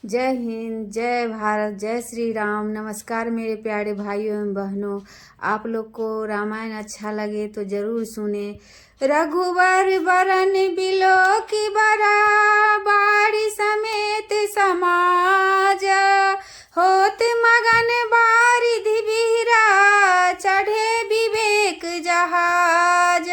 जय हिंद, जय भारत, जय श्री राम। नमस्कार मेरे प्यारे भाइयों एवं बहनों। आप लोग को रामायण अच्छा लगे तो जरूर सुने। रघुवर बरन बिलो की बरा बाड़ी समेत समाज होत मगन बारिधि बिहरा चढ़े विवेक जहाज।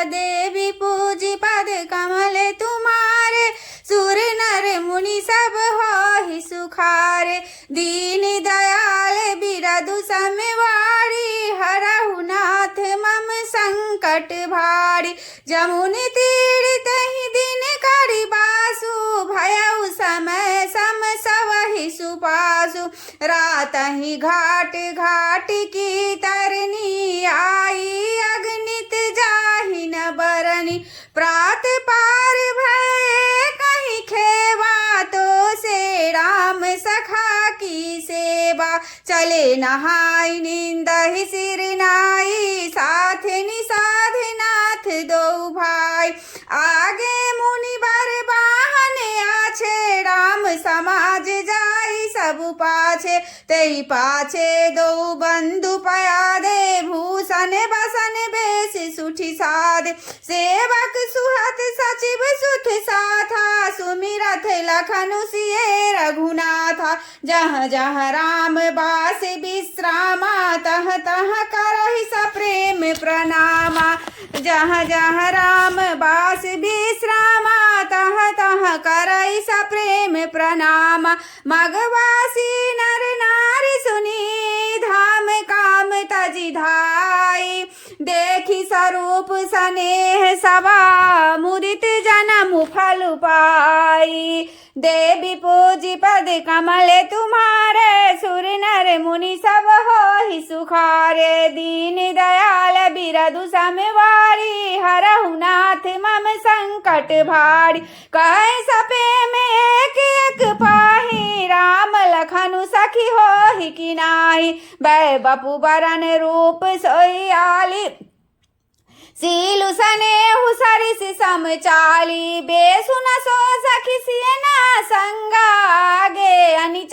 देवी पूजी पद कमल तुम्हारे सुर नर मुनि सब हो सुखारे। दीन दयाल बिरधु समवारी हरहु नाथ मम संकट भारी। जमुनि तीर तहि दिन करि बासु भयउ समय सम सवहि सुपासु। रातहि घाट घाट की तरनी आई अगणित जाहि न बरनी। प्रात पार भय कहीं खेवा तो से राम सखा की सेवा। चले नहाई नींदहि सिर नाई साथ निषाद नाथ दो भाई। आगे मुनि बर बाहन आछे राम समाज जाई सब पाछे। तेई पाछे दो बंधु पयादे भूषण बसन बेश सुठी साध। सेवक सुहत सचिव सुत साथा सुमिरथ लखनु सिए रघुनाथा। जहाँ जहाँ राम बास विश्रामा तह तह करहि सप्रेम प्रणामा। जहाँ जहाँ राम बास विश्रामा तह तह करहि सप्रेम प्रणामा। मगवासी नर नारी सुनी धाम काम तजि धाई। देखी स्वरूप स्नेह सभा मुदित जन्म फल पाई। देवी पूजी पद कमल तुम्हारे सुर नर मुनि सब हो सुखारे। दीन दयाल बिरधु समवारी हरहु नाथ मम संकट भारी। कह सपे में एक पाही राम लखनु सखी हो कि नाही। बै बपु बरन रूप सोई आली सीलु सनेहु सरिस समचाली। बेसुन सो सखी सियना संगा आगे अनि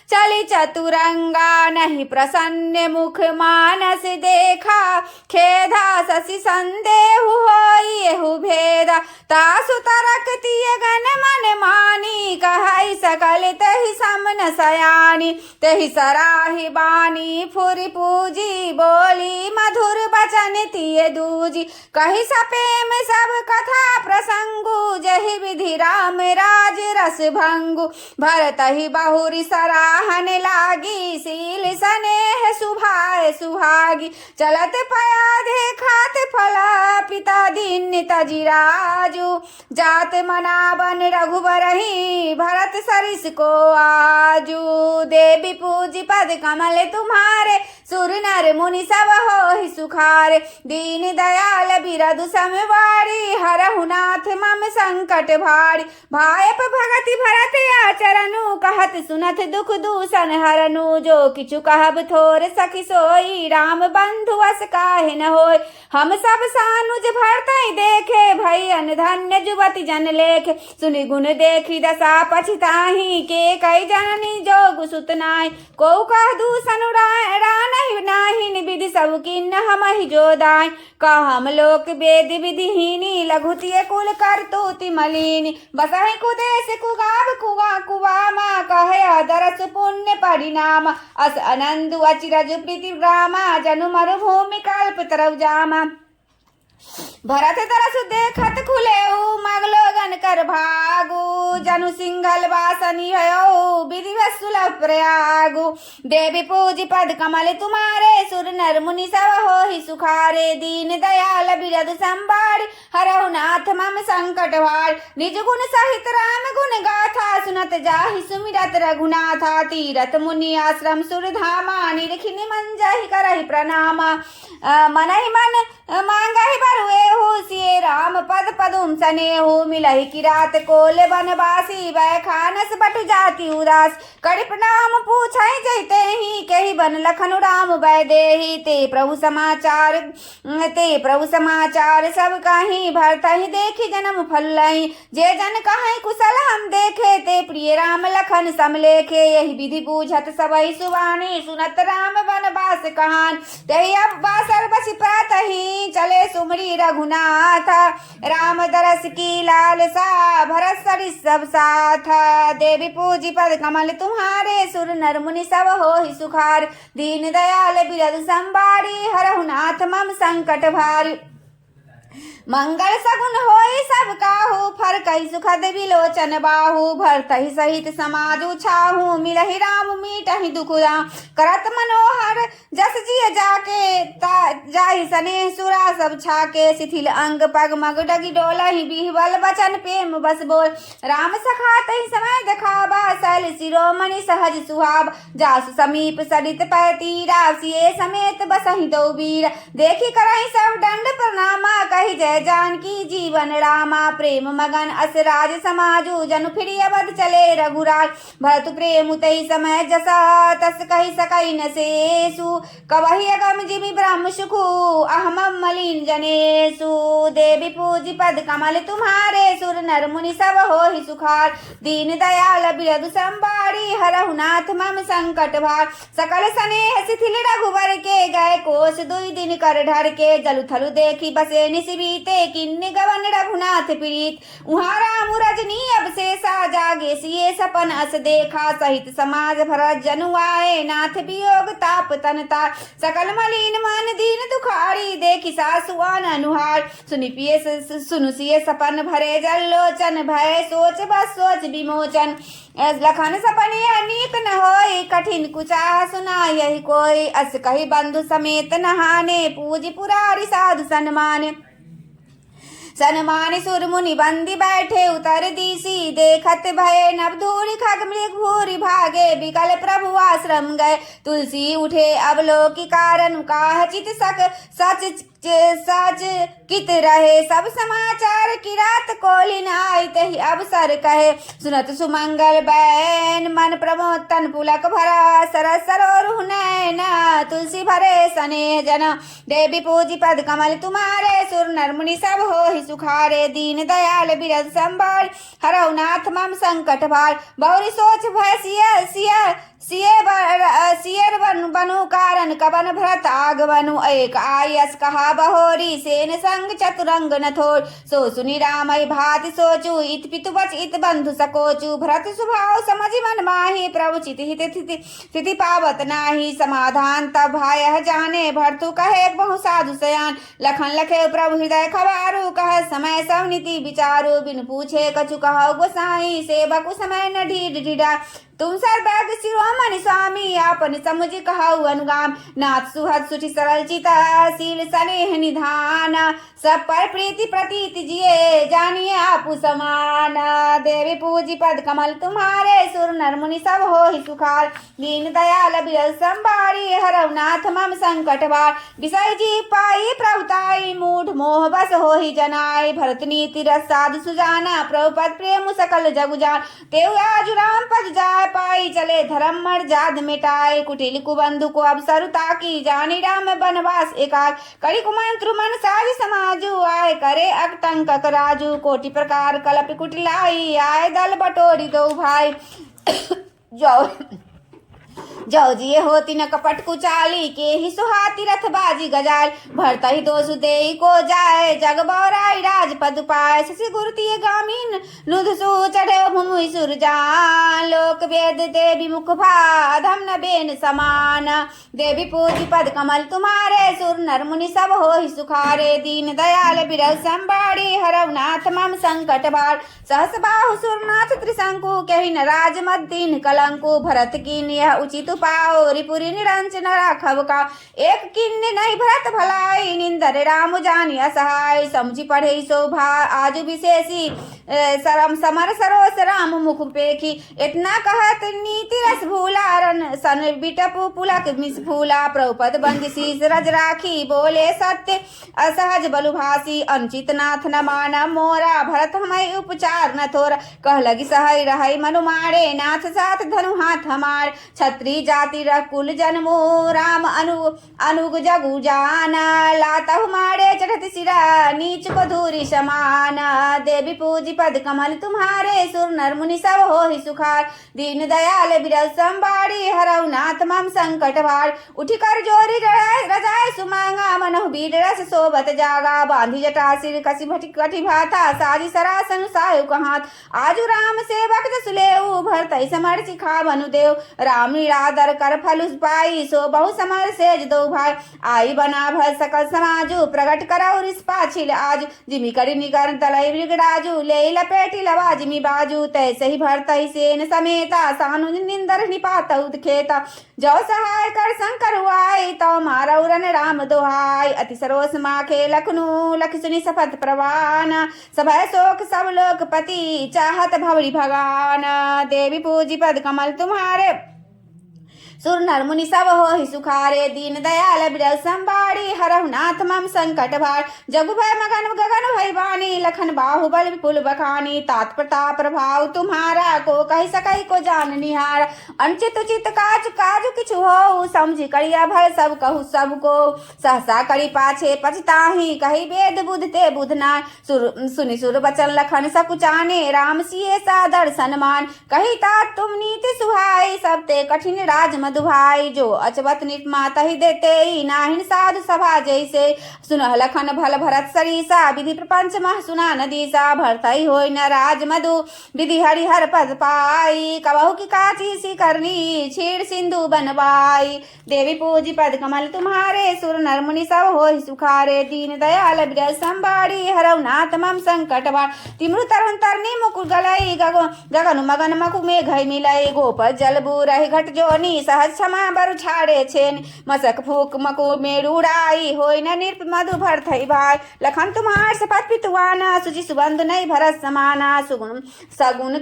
चली चतुरंगा। नहीं प्रसन्न मुख मानस देखा खेदा शशि संदेहु होई एहु भेदा। तासु तरक तिय गन मन मानी कहई सकल तहि समन सयानी। तहि सराहि बानी फुरि पूजी बोली मधुर बचन तिय दूजी। कहि सपेम सब कथा प्रसंगु जहि विधि राम राज रस भंगु। भरतहि बहुरी सराहन लागी सील सनेह सुभाए सुहागी। चलत पया देखत फला पिता दीन तजि राजू। जात मनावन रघुबरहि भरत सरिस को आजू। देवी पूजी पद कमल तुम्हारे सुर नर मुनि सब हो सुखारे। दीन दयाल बिरधु समवारी हरहु नाथ मम संकट भारी। भायप भगति भरत आचरनु कहत सुनत दुख दूषण हरनु। जो किछु कहब थोर सखी सोई राम बंधु अस काहे न होय। हम सब सानुज भरतहि देखे भयन धन्य जुवति जन लेखे। सुनि गुण देखी दशा पछिताहि के कई जननी जोग सुत नाहि। को कह दूषण रानहि नाहि विधि सब किन्न हमहि जोदाय। हम लोक वेद विधिहीनी लघुतिय कुल करतुति मलिनी। बसहि कुदेश कुगाव कुआ कुवामा कहे अदरस पुण्य परिणाम। अस अनंदु अचिरज प्रीति ग्रामा जनु मरुभूमि कल्प तरव जामा। भरत तरस देखत खुले मगलोगन कर भागु। जनु सिंघल वासनी हो विधि सुलभ प्रयागु। देवी पूजी पद कमल तुम्हारे सुर नर मुनि सब हो सुखारे। दीन दयाल बिरधु संबारी हरहु नाथ मम संकट भारी। निज गुण सहित राम गुण गाथा सुनत जाहि सुमिरत रघुनाथा। तीरथ मुनि आश्रम सुर धामा निरखि निमन जाहि करहि प्रणामा। मनहि मन मांगहि बरुए हो सिए राम पद पदुम सनेहु। मिलहि किरात कोले बनवासी वै खानस बटु जाति उदास। करि प्रणाम पूछहि जैते ही केहि बन लखनु राम वै देहि। ते प्रभु समाचार सब कहीं भरतहि देखी जन्म फलहि। जे जन कहीं कुशल हम देखे ते प्रिय राम लखन समलेखे, यही विधि बूझत सबहि सुबानी, सुनत राम वनवास कहान। तहि अब बासर बसी प्रातहि, चले सुमरी रघुनाथ, राम दरस की लालसा, भरत सरिस सब साथ। देवी पूजी पद कमल तुम्हारे, सुर नर मुनि सब होहि सुखार, दीन दयाल बिरद संबारी, हरहु नाथ मम संकट भारी। मंगल सगुन होई सब काहू, फर कही सुखद विलोचन बाहू, भरतहि सहित समाजु छाहू, मिलहि राम मीटहि दुख राम, करत मनोहर जस जिय जाके, जाहि सने सुरा सब छाके, शिथिल अंग पग मग डगी डोलहि, बिहबल बचन प्रेम बस बोल, राम सखा तहि समय देखावा, शैल शिरोमणि सहज सुहाव, जासु समीप सरित पै तीरा, सिए समेत बसहि दो वीर, देखि करहि सब दंड प्रणामा, कहि जय जानकी जीवन रामा, प्रेम मगन असराज समाजू, जनु फिर अवध चले रघुराज, भरत प्रेम तहि समय जसा, तस कहि सकई न शेषु, कबहि अगम जिमि ब्रह्म सुखु, अहम मलिन जनेषु। देवी पूजी पद कमल तुम्हारे, सुर नर मुनि सब होहि सुखार, दीन दयाल बिरदु संबारी, हरहु नाथ मम संकट भार, सकल सनेह शिथिल रघुवर के, गए कोस दुई दिन कर ढर के, जलु थलु देखी बसे निशिबीते, किन्नि गवन रघुनाथ प्रीत, उहाँ राम रजनी अब शेषा, जागे सिए सपन अस देखा, सहित समाज भरत जनु आए, नाथ वियोग ताप तन तार, सकल मलिन मन दीन दुखारी, देखी सासु आन अनुहार, सुनु सिए सपन भरे जल लोचन, भय सोच बस सोच विमोचन, लखन सपने अनेक न होय, कठिन कुचाह सुना यही कोई, अस कही बंधु समेत नहाने, पूज पुरारी साधु सन्माने, सनमानि सुर मुनि बंदी बैठे, उतर दिसी देखत भय, नभ धूरि खग मृग भूरि भागे, बिकल प्रभु आश्रम गए, तुलसी उठे अवलोकि कारण, काह चित सच कित रहे, सब समाचार की रात कोलिन आई, तहि अवसर कहे, सुनत सुमंगल बैन, मन प्रमोद तन पुलक भरा, सरस सरोरुह नैन, तुलसी भरे स्नेह जन, देवी पूजी पद कमल तुम्हारे, सुर नर मुनि सब होहि सुखारे, दीन दयाल बिरद संभार, हरहु नाथ मम संकट भार, बहुरी सोच भय सियर बनु कारण, कवन भरत आगवनु, एक आयस कहा बहोरी, सेन संग चतुरंग न थोर, सो सुनि रामय भाति सोचू, इत पितु बच इत बंधु सकोचू, भरत सुभाव समझ मन माही, प्रभु चित हित स्थिति पावत नाही, समाधान तब भाय जाने, भरतु कहे बहु साधु सयान, लखन लखे प्रभु हृदय खबारू, कह समय सब नीति विचारू, बिन पूछे कछु कहो गोसाई, सेवक समय न ढीढ़ ढीढ़ा, तुम सर्वज्ञ शिरोमणि स्वामी, आपन समुझ कहु अनुगाम, नाथ सुहद सुठि सरल चिता, शील स्नेह निधान, सब पर प्रीति प्रतीत जिए, जानिए आपु समान। देवी पूजी पद कमल तुम्हारे, सुर नर मुनि सब होहि सुखार, दीन दयाल बिरल संबारी, हरहु नाथ मम संकट भार, विषय जी पाई प्रभुताई, मूढ़ मोह बस होहि जनाई, भरत नीति रस साधु सुजाना, प्रभुपद प्रेम सकल जगु जान, तेउ आजु राम पद जाय पाई, चले धर्म मर जाद मिटाए, कुटिल कुबंधु को अवसर ताकी, जानी राम बनवास एकाक, करी कुमंत्रु मन साज समाजू, आए करे अकटंक राजू, कोटि प्रकार कलप कुटिलाई, आए दल बटोरी दो भाई, जो जिये होती न कपट कुचाली, के ही सुहाती रथ बाजी गजाल, भरता ही दोषु देई को जाए, जग बौराई राजपद पाए, शशि गुरुतीय गामीन नुधसु चढ़े भूमि सुरजान, लोक वेद देवी मुख भा अधम न बेन समान, देवी पूजी पद कमल तुम्हारे, सुर नर मुनि सब होहि सुखारे, दीन दयाल बिरल संबाड़ी, हरहु नाथ मम संकट भार, सहस बाहु सुरनाथ त्रिशंकु, कहि न राज मत दीन कलंकु, भरत कीन यह उचित पाओ, रिपुरी निरंजन राखब का, एक किन्ने नहीं भरत भलाई, निंदर राम जानि असहाय, समझी पढ़े शोभा आजु विशेषी, सरम समर सरोस राम मुख पेखी, इतना कहत नीति रस भूलारन, सन बिटपु पुलक मिस फूला, प्रभुपद बंद शीस रज राखी, बोले सत्य असहज बलुभासी, अनुचित नाथ न माना मोरा, भरत हमें उपचार न थोरा, कह लगी सहई रहई मनु मारे, नाथ साथ धनु हाथ हमार, छत्री जाति रकुल जन्मो राम अनुग जगु जाना लाता मारे चढ़त सिरा नीच को धूरी समान देवी पूजी पद कमल तुम्हारे सुर नर मुनि सब हो ही सुखार दीन दयाल बिरल संबाड़ी हरऊ नाथ मम संकट भार उठी कर जोरी रजाए सुमांगा मनहु बीड रस सोबत जागा बांधी जटा सिर कसी भटी कठी भाता साजी सरासन सायु कहात आजु राम सेवक जसुलेऊ भरतई समर सिखा बनु देव राम निरादर कर फलुस पाई सो बहु समर सेज दो भाई आई बना भर सकल समाजु प्रगट करौ रिस पाछिल आज जिमी करी निकर तलई मृगराजु ले लपेटी लवा जिमी बाजू तैसे ही भरतई सेन समेता सानु निंदर निपातउ खेता जो सहाय कर शंकर हुआई तो मारौ रन राम दोहाई अति सरोस माखे लखनु लख सुनि सपथ प्रवान सभय शोक सब लोकपति चाहत भवरी भगान देवी पूजी पद कमल तुम्हारे सुर नर मुनि सब हो ही सुखारे दीन दयाल बिरल संबाड़ी हरहु नाथ मम संकट भार जगु भय मगन गगन भय बानी लखन बाहुबल विपुल बखानी तात प्रताप प्रभाव तुम्हारा को कही सकई को जान निहार अनचित उचित काज काज किछु हो समझी करिया भय सब कहु सब को सहसा करी पाछे पछताही कही वेद बुध ते बुधना सुनि सुर बचन लखन सकुचाने राम सिए सा दर्शन मान कही तात तुम नीति सुहाई सब ते कठिन राज मधुभाई जो अचबत निपमाता ही देते ही नाहिन साधु सभा जैसे सुनह लखन भल भरत सरीसा विधि प्रपंच मह सुना नदीसा भरतई होय न राज मधु विधि हरिहर पद पाई कबहु की काची सी करनी छीड़ सिंधु बनवाई देवी पूजी पद कमल तुम्हारे सुर नर मुनि सब होय सुखारे दीन दयाल बिरल संबाड़ी हरौ नाथ मम संकट भार तिमरु तरुण तरनी मुकुर गलई गगन मगन मकु में घई मिलई गोप जल बुरहि घट जोनी सहज क्षमा बरु छाड़े छेन मसक फूक मकु में उड़ाई होय न निरप मधु भरथई भाई लखन तुम्हार सपथ पितुआना सुचि सुबंध नहीं भरत समाना सुगुण सगुण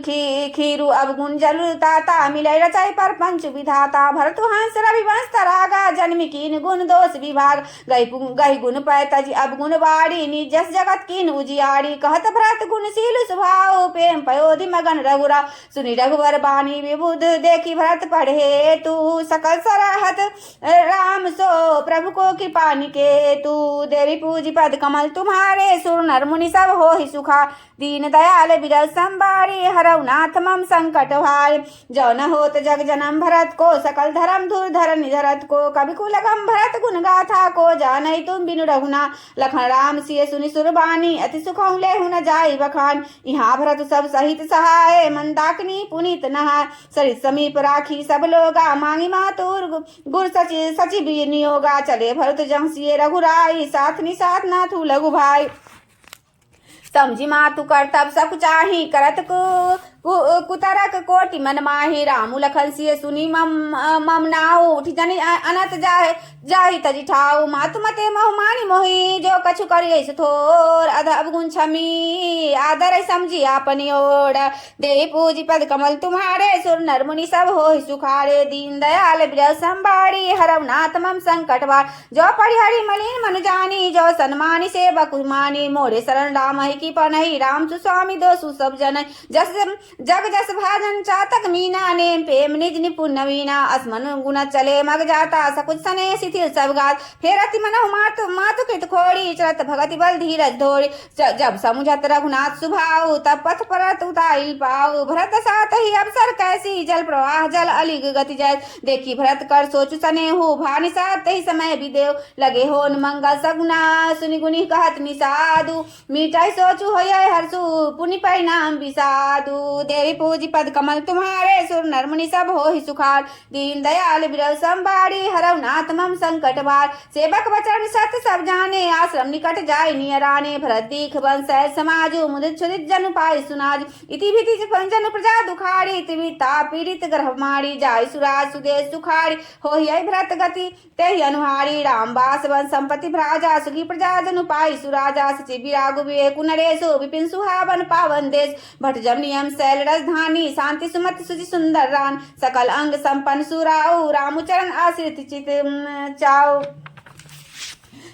खीरु अवगुण जल ताता मिलई रचाई पर पंच विधाता भरतु हंस रवि वंश तरागा जन्मी कीन गुण दोष विभाग गई गुण पै तजी अवगुण बाड़ी निजस जगत कीन उजियाड़ी कहत भरत गुणशील स्वभाव प्रेम पयोधि मगन रघुरा सुनि रघुवर बानी विबुध देखी भरत पढ़े तू सकल सराहत राम सो प्रभु को कृपा निके तू देवी पूजी पद कमल तुम्हारे सुर नर मुनि सब हो ही सुखा दीन दयाल बिरल संबाड़ी हरौ नाथ मम संकट भार जो न होत जग जनम भरत को सकल धर्म धुर धर निधरत को कभी कुलगम भरत गुण गाथा को जानई तुम बिनु रघुना लखन राम सिय सुनि सुरबानी अति सुखौ लेहु न जाई बखान यहाँ भरत सब सहित सहाय मंदाकिनी पुनीत नहा सरित समीप राखी सब लोगा मांगी मातुर गुर सचिव नियोगा चले भरत जंसिए रघुराई साथ निसाथ नाथु लघु भाई समझी मातु करतब सब चाही करत को कुतरक कोटि मन माही रामु लखन सिए सुनी मम नाऊ उठी जनी अनत जाहि तजी ठाऊ मातु मते महु मानी मोही जो कछु करिए थोर अध अवगुण छमी आदर समझी आपनी ओर देवी पूजी पद कमल तुम्हारे सुर नर मुनि सब हो सुखारे दीन दयाल बिरल संबाड़ी हरौ नाथ मम संकट भार जो परिहरि मलिन मनु जानी जो सन्मानी सेवक मानी मोरे शरण राम ही की पनहि राम सुस्वामी दोसु सब जन जग जस भाजन चातक मीना नेम प्रेम निज निपुण नवीना असमन गुण चले मग जाता सकुच सने शिथिल सब गात फेर अति मनहु मातु कृत खोड़ी चलत भगति बल धीरज धोड़ी जब समुझत रघुनाथ सुभाऊ तब पथ परत उताइल पाऊ भरत साथ ही अवसर कैसी जल प्रवाह जल अलिग गति जय देखी भरत कर सोचु सने हो भानि साथ ही समय विदेव लगे हो मंगल सगुना सुनि गुनि कहत निसाधु मीठाई सोचु होय हर्षु पुनि परिणाम विसाधु देवी पूजी पद कमल तुम्हारे सुर नर मुनि सब हो ही सुखार दीन दयाल बिरल संबाड़ी हरौ नाथ मम संकट भार सेवक वचन सत सब जाने आश्रम निकट जाय नियराने भरत दीख वंश समाजु मुदित छुदित जनु पाई सुनाज इति भीति जनु प्रजा दुखाड़ी त्रिविता पीड़ित गर्भ मारी जाय सुराज सुदेश सुखाड़ी होहि भरत गति तेहि अनुहारी रामवास वन संपत्ति भ्राजा सुखी प्रजा जनु पाई सुराजा सचि विरागु विवेकु नरेशु विपिन सुहावन पावन देश भट जम नियम शैल राजधानी शांति सुमति सुचि सुंदर रान सकल अंग संपन्न सुराऊ रामचरण आश्रित चित चाऊ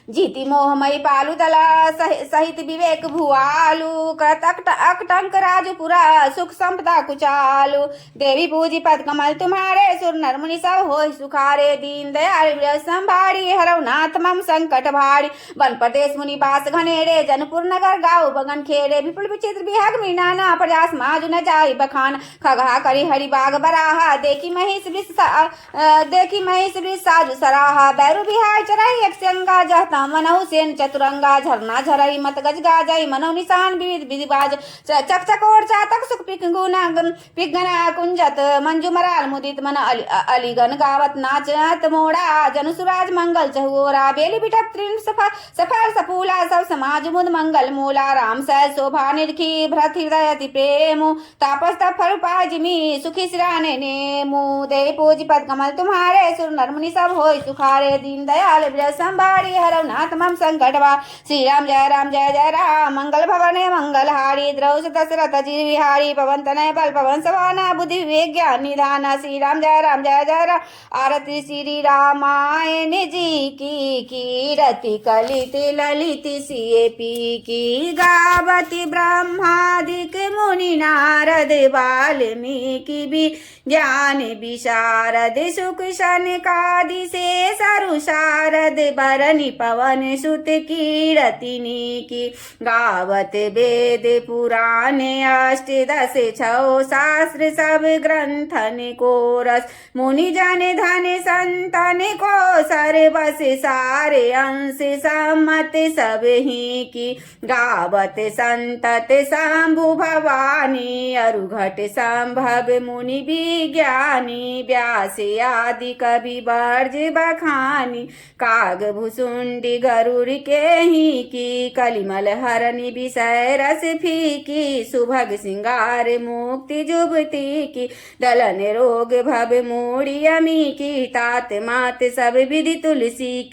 जीति मोहमयी पालु तला सहित विवेक भुआलु करतक अकटंक राजपुरा सुख संपदा कुचालु देवी पूजी पद कमल तुम्हारे सुर नर मुनि सब होय सुखारे दीन दयाल संभारी हरव नाथ मम संकट भारी वन प्रदेश मुनि बास घनेरे जनपुर नगर गाँव बगन खेरे विपुल विचित्र विहग मीनाना प्रयास माजु न जाई बखान खगहा करी हरि बाग बराहा देखी महिष वृष साजु सराहा बैरु बिहार चराई एक संगा जहता मनहु सेन चतुरंगा झरना झरई मत गज गाजई मनौ निशान विविध विधि बाज चक चकोर चातक सुख पिगना कुंजत मंजू मराल मुदित मन अलीगन गावत नाचत मोड़ा जनुसुराज मंगल चहुरा बेली बिटप त्रिन सफल सफूला सब समाज मुद मंगल मूला राम सह शोभा निरखी भ्रत हृदय अति प्रेम तापस तप फल पाजिमी सुखी सिराने नेमु देवी पूजी पद कमल तुम्हारे सुर नर मुनि सब होय सुखारे दीन दयाल विरज संभारी हरव नाथ मम संकटवा श्री राम जय जय राम मंगल भवने मंगल हारी द्रौस दशरथ जी विहारी पवन तनय बल पवन सवाना बुद्धि विवेक ज्ञान निधाना श्री राम जय जय राम आरती श्री रामायण जी की कीरति कलित ललित सिए पी की गावती ब्रह्मादिक मुनि नारद वाल्मीकि भी ज्ञान विशारद सुख शनकादि से सरु शारद बरनि पवन सुत कीरतिनी की गावत वेद पुराण अष्ट दश छौ शास्त्र सब ग्रंथन को रस मुनि जन धन संतन को सर्वस सारे अंश सम्मत सब ही की गावत संतत शंभु भवानी अरुघट संभव मुनि विज्ञानी व्यास आदि कवि बर्ज बखानी काग भुसुंडी गरुड़ के ही की कलिमल हरनि विषय रस फीकी सुभग सिंगार मुक्ति जुबती की दलन रोग भव मूढ़ी अमी की तात मात सब विधि तुलसी